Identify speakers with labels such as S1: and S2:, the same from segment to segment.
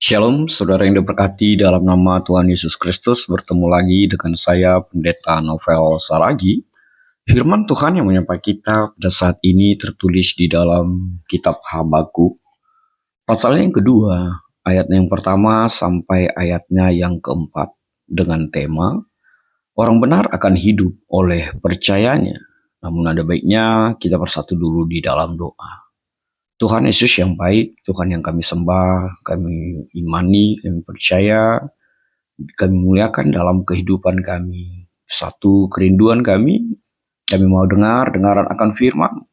S1: Shalom, saudara yang diberkati dalam nama Tuhan Yesus Kristus. Bertemu lagi dengan saya, Pendeta Novel Saragi. Firman Tuhan yang menyapa kita pada saat ini tertulis di dalam kitab Habakuk. Pasalnya yang kedua, ayat yang pertama sampai ayatnya yang keempat. Dengan tema, orang benar akan hidup oleh percayanya. Namun ada baiknya kita bersatu dulu di dalam doa. Tuhan Yesus yang baik, Tuhan yang kami sembah, kami imani, kami percaya, kami muliakan dalam kehidupan kami. Satu kerinduan kami mau dengaran akan firman.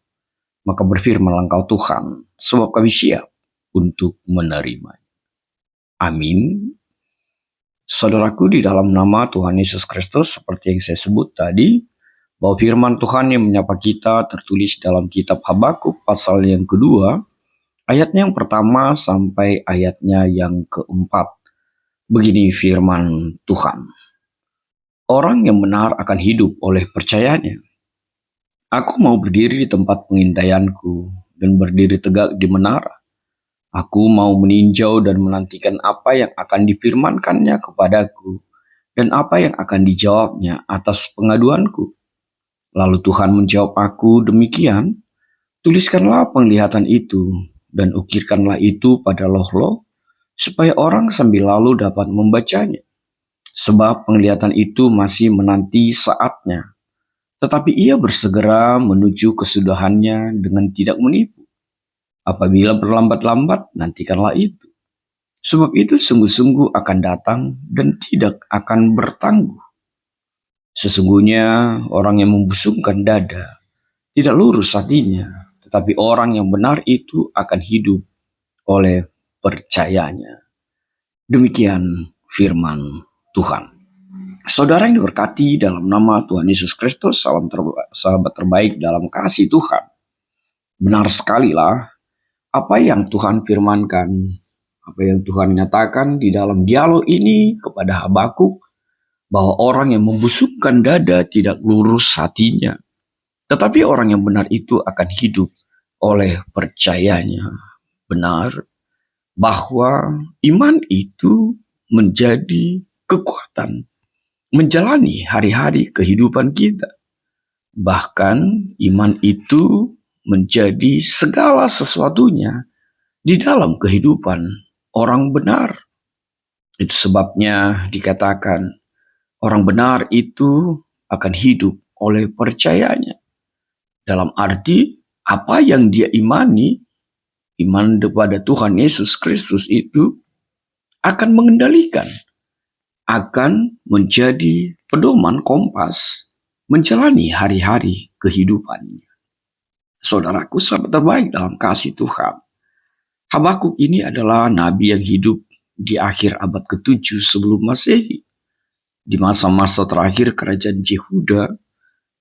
S1: Maka berfirmanlah Engkau Tuhan, sebab kami siap untuk menerima. Amin. Saudaraku, di dalam nama Tuhan Yesus Kristus, seperti yang saya sebut tadi, bahwa firman Tuhan yang menyapa kita tertulis dalam kitab Habakuk pasal yang kedua, ayatnya yang pertama sampai ayatnya yang keempat. Begini firman Tuhan. Orang yang benar akan hidup oleh percayanya. Aku mau berdiri di tempat pengintaianku dan berdiri tegak di menara. Aku mau meninjau dan menantikan apa yang akan difirmankannya kepadaku dan apa yang akan dijawabnya atas pengaduanku. Lalu Tuhan menjawab aku demikian, tuliskanlah penglihatan itu dan ukirkanlah itu pada loh-loh, supaya orang sambil lalu dapat membacanya. Sebab penglihatan itu masih menanti saatnya, tetapi ia bersegera menuju kesudahannya dengan tidak menipu. Apabila berlambat-lambat, nantikanlah itu. Sebab itu sungguh-sungguh akan datang dan tidak akan bertangguh. Sesungguhnya orang yang membusungkan dada tidak lurus hatinya, tetapi orang yang benar itu akan hidup oleh percayanya. Demikian firman Tuhan. Saudara yang diberkati dalam nama Tuhan Yesus Kristus, sahabat terbaik dalam kasih Tuhan. Benar sekali lah apa yang Tuhan firmankan, apa yang Tuhan nyatakan di dalam dialog ini kepada Habakuk, bahwa orang yang membusukkan dada tidak lurus hatinya, tetapi orang yang benar itu akan hidup oleh percayanya. Benar bahwa iman itu menjadi kekuatan menjalani hari-hari kehidupan kita. Bahkan iman itu menjadi segala sesuatunya di dalam kehidupan orang benar. Itu sebabnya dikatakan orang benar itu akan hidup oleh percayanya. Dalam arti apa yang dia imani, iman kepada Tuhan Yesus Kristus itu akan mengendalikan, akan menjadi pedoman kompas menjalani hari-hari kehidupannya. Saudaraku, sahabat terbaik dalam kasih Tuhan, Habakuk ini adalah nabi yang hidup di akhir abad ke-7 sebelum Masehi, di masa-masa terakhir kerajaan Yehuda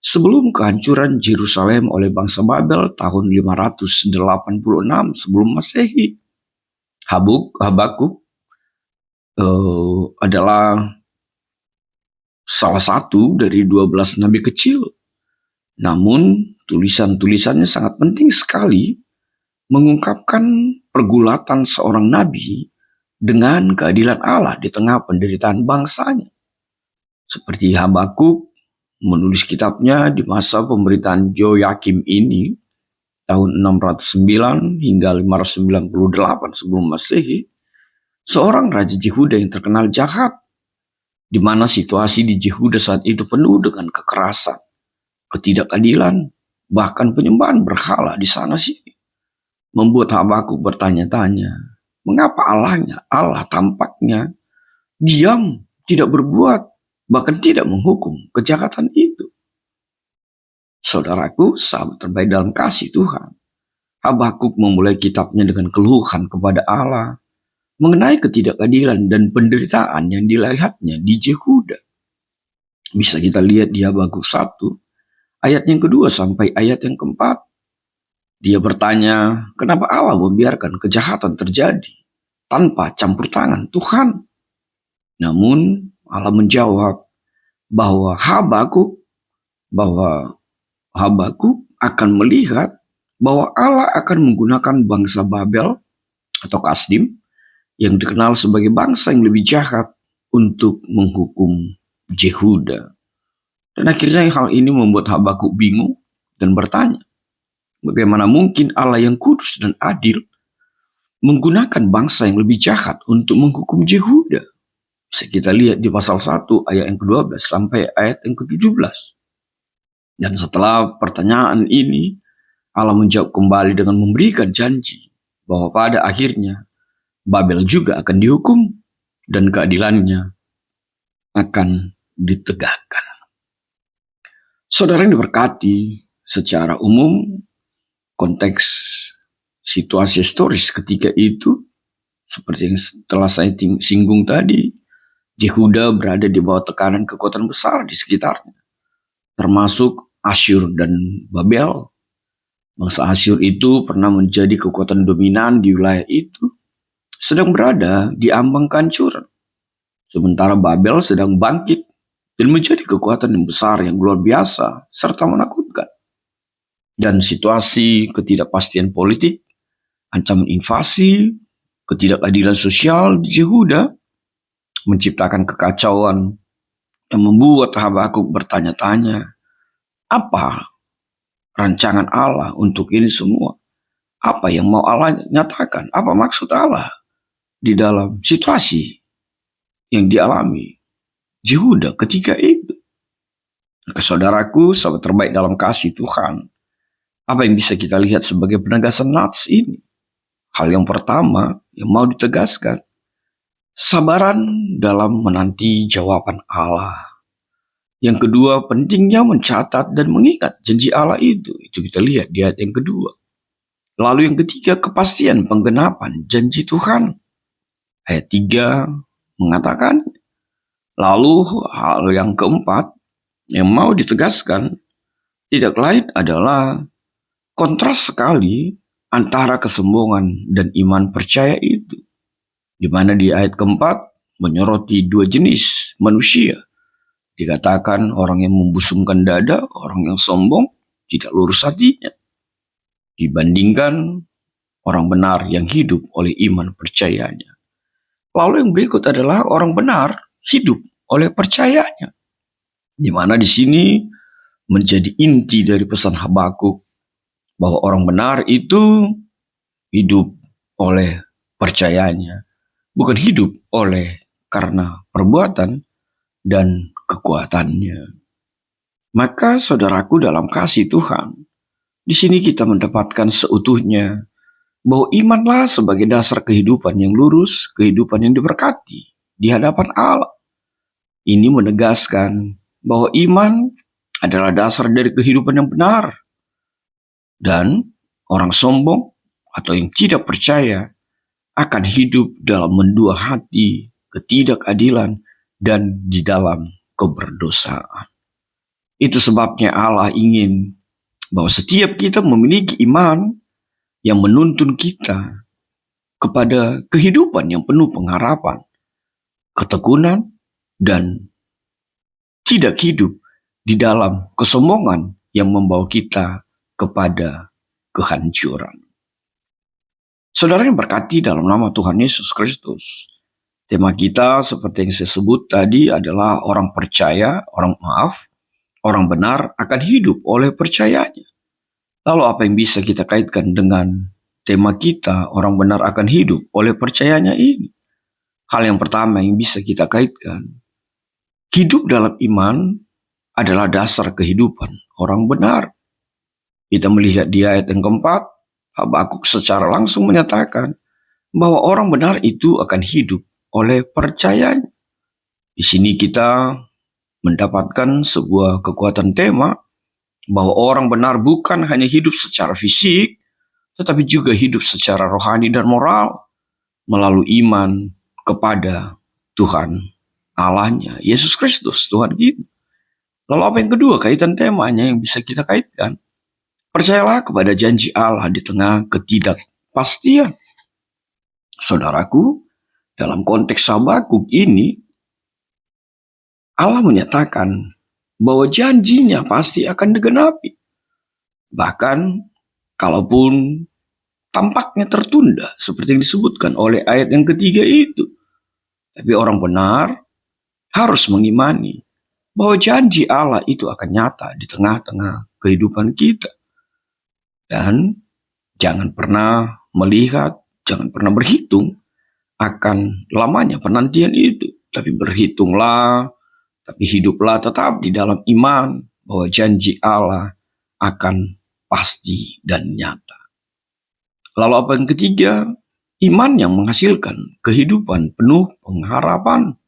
S1: sebelum kehancuran Yerusalem oleh bangsa Babel tahun 586 sebelum Masehi. Habakuk adalah salah satu dari 12 nabi kecil. Namun tulisan-tulisannya sangat penting sekali mengungkapkan pergulatan seorang nabi dengan keadilan Allah di tengah penderitaan bangsanya. Seperti Habakuk menulis kitabnya di masa pemerintahan Yoyakim ini tahun 609 hingga 598 sebelum Masehi, seorang raja Yehuda yang terkenal jahat, di mana situasi di Yehuda saat itu penuh dengan kekerasan, ketidakadilan, bahkan penyembahan berhala di sana sini, membuat Habakuk bertanya-tanya, mengapa Allah tampaknya diam, tidak berbuat, bahkan tidak menghukum kejahatan itu. Saudaraku, sahabat terbaik dalam kasih Tuhan, Habakuk memulai kitabnya dengan keluhan kepada Allah mengenai ketidakadilan dan penderitaan yang dilihatnya di Yehuda. Bisa kita lihat di Habakuk 1, ayat yang kedua sampai ayat yang keempat. Dia bertanya, kenapa Allah membiarkan kejahatan terjadi tanpa campur tangan Tuhan? Namun Allah menjawab bahwa Habakuk akan melihat bahwa Allah akan menggunakan bangsa Babel atau Kasdim yang dikenal sebagai bangsa yang lebih jahat untuk menghukum Yehuda. Dan akhirnya hal ini membuat Habakuk bingung dan bertanya, bagaimana mungkin Allah yang kudus dan adil menggunakan bangsa yang lebih jahat untuk menghukum Yehuda? Bisa kita lihat di pasal 1 ayat yang ke-12 sampai ayat yang ke-17. Dan setelah pertanyaan ini, Allah menjawab kembali dengan memberikan janji bahwa pada akhirnya Babel juga akan dihukum dan keadilannya akan ditegakkan. Saudara yang diberkati, secara umum konteks situasi historis ketika itu seperti yang telah saya singgung tadi, Yehuda berada di bawah tekanan kekuatan besar di sekitarnya, termasuk Asyur dan Babel. Bangsa Asyur itu pernah menjadi kekuatan dominan di wilayah itu, sedang berada di ambang kehancuran. Sementara Babel sedang bangkit dan menjadi kekuatan yang besar yang luar biasa serta menakutkan. Dan situasi ketidakpastian politik, ancaman invasi, ketidakadilan sosial di Yehuda menciptakan kekacauan yang membuat Habakuk bertanya-tanya, apa rancangan Allah untuk ini semua? Apa yang mau Allah nyatakan? Apa maksud Allah di dalam situasi yang dialami Yehuda ketika itu? Saudaraku, sahabat terbaik dalam kasih Tuhan, apa yang bisa kita lihat sebagai penegasan nats ini? Hal yang pertama yang mau ditegaskan, sabaran dalam menanti jawaban Allah. Yang kedua, pentingnya mencatat dan mengingat janji Allah itu. Itu kita lihat di ayat yang kedua. Lalu yang ketiga, kepastian penggenapan janji Tuhan. Ayat 3 mengatakan, lalu hal yang keempat yang mau ditegaskan tidak lain adalah kontras sekali antara kesombongan dan iman percaya itu. Di mana di ayat keempat menyoroti dua jenis manusia. Dikatakan orang yang membusungkan dada, orang yang sombong, tidak lurus hatinya. Dibandingkan orang benar yang hidup oleh iman percayanya. Lalu yang berikut adalah orang benar hidup oleh percayanya. Di mana di sini menjadi inti dari pesan Habakuk bahwa orang benar itu hidup oleh percayanya, bukan hidup oleh karena perbuatan dan kekuatannya. Maka saudaraku dalam kasih Tuhan, di sini kita mendapatkan seutuhnya bahwa imanlah sebagai dasar kehidupan yang lurus, kehidupan yang diberkati di hadapan Allah. Ini menegaskan bahwa iman adalah dasar dari kehidupan yang benar. Dan orang sombong atau yang tidak percaya akan hidup dalam mendua hati, ketidakadilan, dan di dalam keberdosaan. Itu sebabnya Allah ingin bahwa setiap kita memiliki iman yang menuntun kita kepada kehidupan yang penuh pengharapan, ketekunan, dan tidak hidup di dalam kesombongan yang membawa kita kepada kehancuran. Saudara yang berkati dalam nama Tuhan Yesus Kristus, tema kita seperti yang saya sebut tadi adalah orang benar akan hidup oleh percayanya. Lalu apa yang bisa kita kaitkan dengan tema kita, orang benar akan hidup oleh percayanya ini? Hal yang pertama yang bisa kita kaitkan, hidup dalam iman adalah dasar kehidupan orang benar. Kita melihat di ayat yang keempat, Habakuk secara langsung menyatakan bahwa orang benar itu akan hidup oleh percayanya. Di sini kita mendapatkan sebuah kekuatan tema bahwa orang benar bukan hanya hidup secara fisik, tetapi juga hidup secara rohani dan moral melalui iman kepada Tuhan Allahnya, Yesus Kristus, Tuhan kita. Lalu apa yang kedua kaitan temanya yang bisa kita kaitkan? Percayalah kepada janji Allah di tengah ketidakpastian. Saudaraku, dalam konteks Habakuk ini, Allah menyatakan bahwa janjinya pasti akan digenapi. Bahkan, kalaupun tampaknya tertunda seperti yang disebutkan oleh ayat yang ketiga itu. Tapi orang benar harus mengimani bahwa janji Allah itu akan nyata di tengah-tengah kehidupan kita. Dan jangan pernah melihat, jangan pernah berhitung akan lamanya penantian itu. Tapi berhitunglah, tapi hiduplah tetap di dalam iman bahwa janji Allah akan pasti dan nyata. Lalu apa yang ketiga? Iman yang menghasilkan kehidupan penuh pengharapan.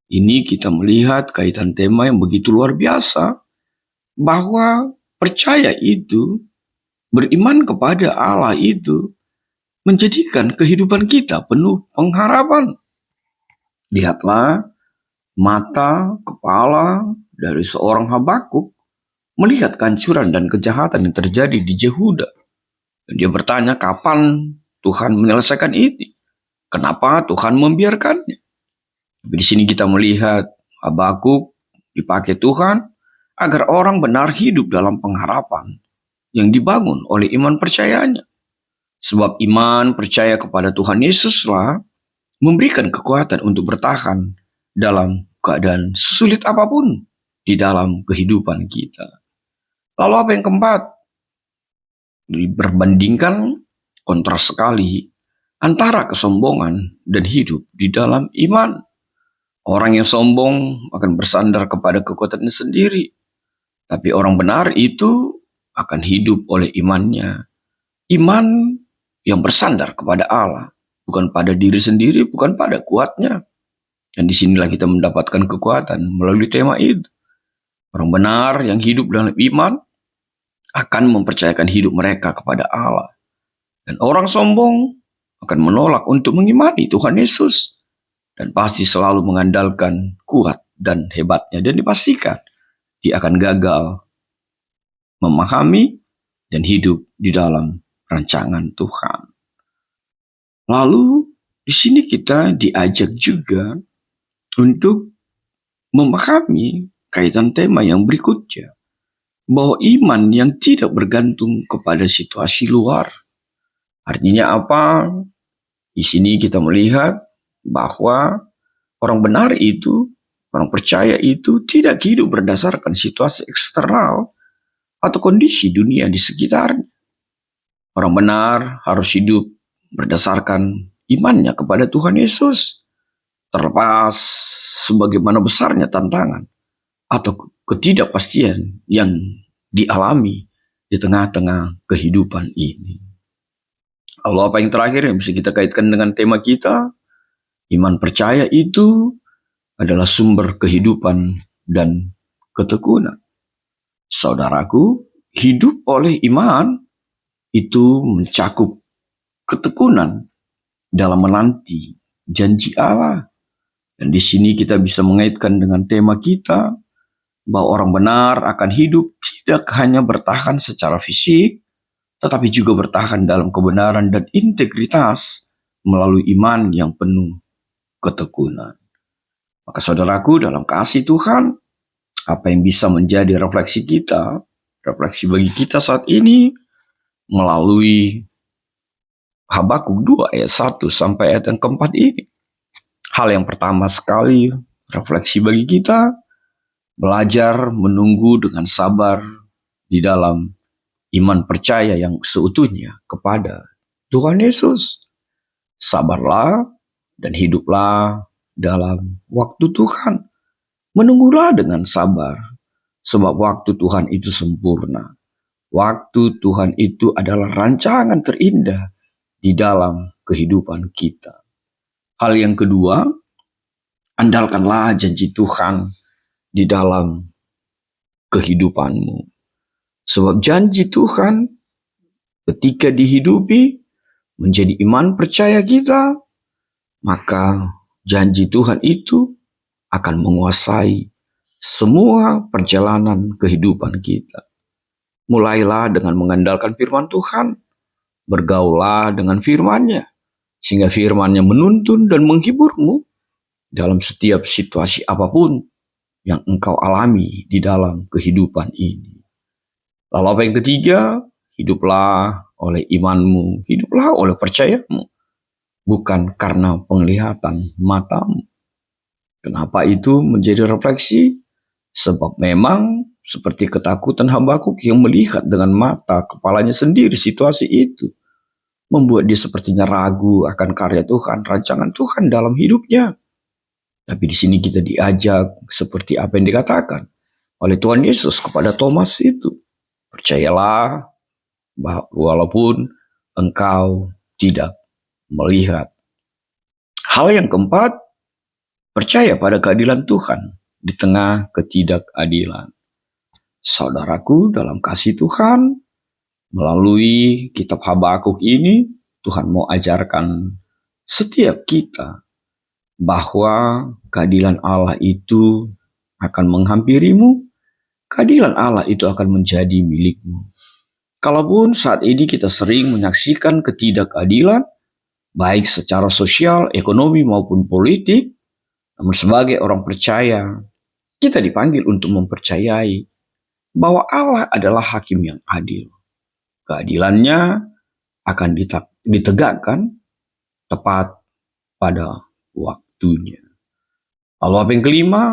S1: Ini kita melihat kaitan tema yang begitu luar biasa, bahwa percaya itu, beriman kepada Allah itu, menjadikan kehidupan kita penuh pengharapan. Lihatlah mata, kepala dari seorang Habakuk melihat kehancuran dan kejahatan yang terjadi di Yehuda. Dan dia bertanya, kapan Tuhan menyelesaikan ini? Kenapa Tuhan membiarkannya? Tapi di sini kita melihat Habakuk dipakai Tuhan agar orang benar hidup dalam pengharapan yang dibangun oleh iman percayanya. Sebab iman percaya kepada Tuhan Yesuslah memberikan kekuatan untuk bertahan dalam keadaan sulit apapun di dalam kehidupan kita. Lalu apa yang keempat? Diperbandingkan kontras sekali antara kesombongan dan hidup di dalam iman. Orang yang sombong akan bersandar kepada kekuatannya sendiri. Tapi orang benar itu akan hidup oleh imannya. Iman yang bersandar kepada Allah. Bukan pada diri sendiri, bukan pada kuatnya. Dan disinilah kita mendapatkan kekuatan melalui tema itu. Orang benar yang hidup dalam iman akan mempercayakan hidup mereka kepada Allah. Dan orang sombong akan menolak untuk mengimani Tuhan Yesus. Dan pasti selalu mengandalkan kuat dan hebatnya. Dan dipastikan dia akan gagal memahami dan hidup di dalam rancangan Tuhan. Lalu di sini kita diajak juga untuk memahami kaitan tema yang berikutnya. Bahwa iman yang tidak bergantung kepada situasi luar. Artinya apa? Di sini kita melihat bahwa orang benar itu, orang percaya itu tidak hidup berdasarkan situasi eksternal atau kondisi dunia di sekitarnya. Orang benar harus hidup berdasarkan imannya kepada Tuhan Yesus. Terlepas sebagaimana besarnya tantangan atau ketidakpastian yang dialami di tengah-tengah kehidupan ini. Lalu apa yang terakhir yang bisa kita kaitkan dengan tema kita? Iman percaya itu adalah sumber kehidupan dan ketekunan. Saudaraku, hidup oleh iman itu mencakup ketekunan dalam menanti janji Allah. Dan di sini kita bisa mengaitkan dengan tema kita, bahwa orang benar akan hidup tidak hanya bertahan secara fisik, tetapi juga bertahan dalam kebenaran dan integritas melalui iman yang penuh ketekunan. Maka saudaraku, dalam kasih Tuhan, apa yang bisa menjadi refleksi kita, refleksi bagi kita saat ini, melalui Habakuk 2 ayat 1 sampai ayat yang keempat ini. Hal yang pertama sekali, refleksi bagi kita, belajar menunggu dengan sabar di dalam iman percaya yang seutuhnya kepada Tuhan Yesus. Sabarlah dan hiduplah dalam waktu Tuhan. Menunggulah dengan sabar, sebab waktu Tuhan itu sempurna. Waktu Tuhan itu adalah rancangan terindah di dalam kehidupan kita. Hal yang kedua, andalkanlah janji Tuhan di dalam kehidupanmu. Sebab janji Tuhan ketika dihidupi menjadi iman percaya kita, maka janji Tuhan itu akan menguasai semua perjalanan kehidupan kita. Mulailah dengan mengandalkan firman Tuhan, bergaulah dengan firman-Nya, sehingga firman-Nya menuntun dan menghiburmu dalam setiap situasi apapun yang engkau alami di dalam kehidupan ini. Lalu apa yang ketiga? Hiduplah oleh imanmu, hiduplah oleh percayamu, bukan karena penglihatan matamu. Kenapa itu menjadi refleksi? Sebab memang seperti ketakutan Habakuk yang melihat dengan mata kepalanya sendiri situasi itu, membuat dia sepertinya ragu akan karya Tuhan, rancangan Tuhan dalam hidupnya. Tapi di sini kita diajak seperti apa yang dikatakan oleh Tuhan Yesus kepada Thomas itu. Percayalah bahwa walaupun engkau tidak melihat. Hal yang keempat, percaya pada keadilan Tuhan di tengah ketidakadilan. Saudaraku, dalam kasih Tuhan, melalui kitab Habakuk ini, Tuhan mau ajarkan setiap kita bahwa keadilan Allah itu akan menghampirimu, keadilan Allah itu akan menjadi milikmu. Kalaupun saat ini kita sering menyaksikan ketidakadilan, baik secara sosial, ekonomi maupun politik, namun sebagai orang percaya, kita dipanggil untuk mempercayai bahwa Allah adalah hakim yang adil. Keadilannya akan ditegakkan tepat pada waktunya. Lalu apa yang kelima?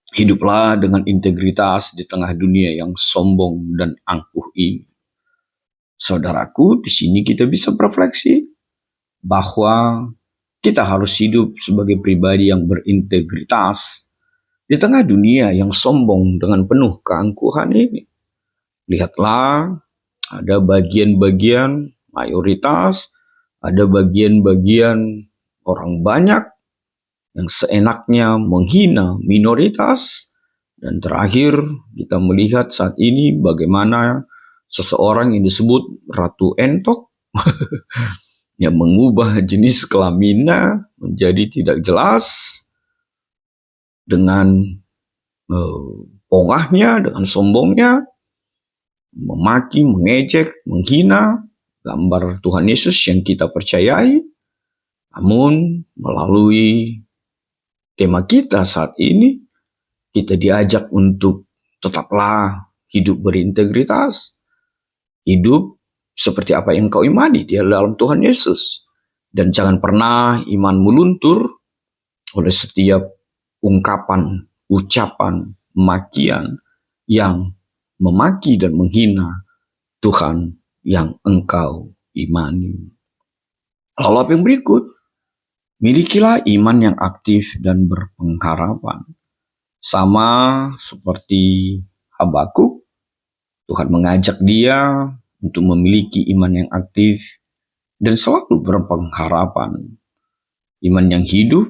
S1: Hiduplah dengan integritas di tengah dunia yang sombong dan angkuh ini. Saudaraku, di sini kita bisa berefleksi bahwa kita harus hidup sebagai pribadi yang berintegritas di tengah dunia yang sombong dengan penuh keangkuhan ini. Lihatlah, ada bagian-bagian mayoritas, ada bagian-bagian orang banyak yang seenaknya menghina minoritas. Dan terakhir kita melihat saat ini bagaimana seseorang yang disebut Ratu Entok yang mengubah jenis kelaminnya menjadi tidak jelas dengan pongahnya, dengan sombongnya, memaki, mengejek, menghina gambar Tuhan Yesus yang kita percayai. Namun melalui tema kita saat ini, kita diajak untuk tetaplah hidup berintegritas, hidup seperti apa yang kau imani di dalam Tuhan Yesus. Dan jangan pernah imanmu luntur oleh setiap ungkapan, ucapan, makian yang memaki dan menghina Tuhan yang engkau imani. Lalu apa yang berikut? Milikilah iman yang aktif dan berpengharapan. Sama seperti Habakuk, Tuhan mengajak dia untuk memiliki iman yang aktif dan selalu berpengharapan. Iman yang hidup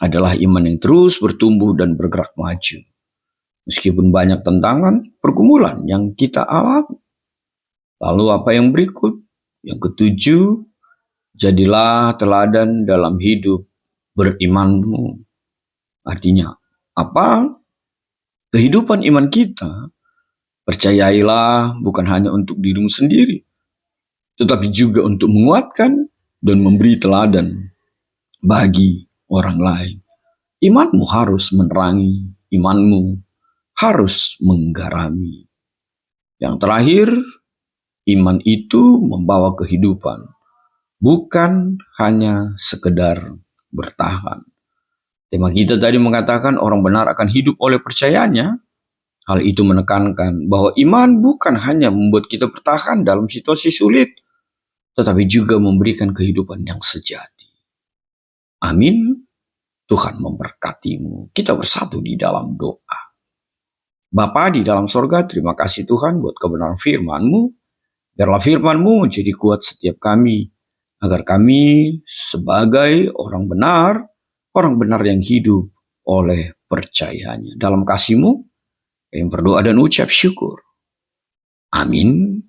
S1: adalah iman yang terus bertumbuh dan bergerak maju. Meskipun banyak tantangan, pergumulan yang kita alami. Lalu apa yang berikut? Yang ketujuh, jadilah teladan dalam hidup berimanmu. Artinya apa? Kehidupan iman kita, percayailah bukan hanya untuk dirimu sendiri, tetapi juga untuk menguatkan dan memberi teladan bagi orang lain. Imanmu harus menerangi, imanmu harus menggarami. Yang terakhir, iman itu membawa kehidupan, bukan hanya sekedar bertahan. Tema kita tadi mengatakan orang benar akan hidup oleh percayanya. Hal itu menekankan bahwa iman bukan hanya membuat kita bertahan dalam situasi sulit, tetapi juga memberikan kehidupan yang sejati. Amin. Tuhan memberkatimu. Kita bersatu di dalam doa. Bapa di dalam sorga, terima kasih Tuhan buat kebenaran firman-Mu. Biarlah firman-Mu menjadi kuat setiap kami, agar kami sebagai orang benar yang hidup oleh percayanya. Dalam kasih-Mu, yang berdoa dan ucap syukur. Amin.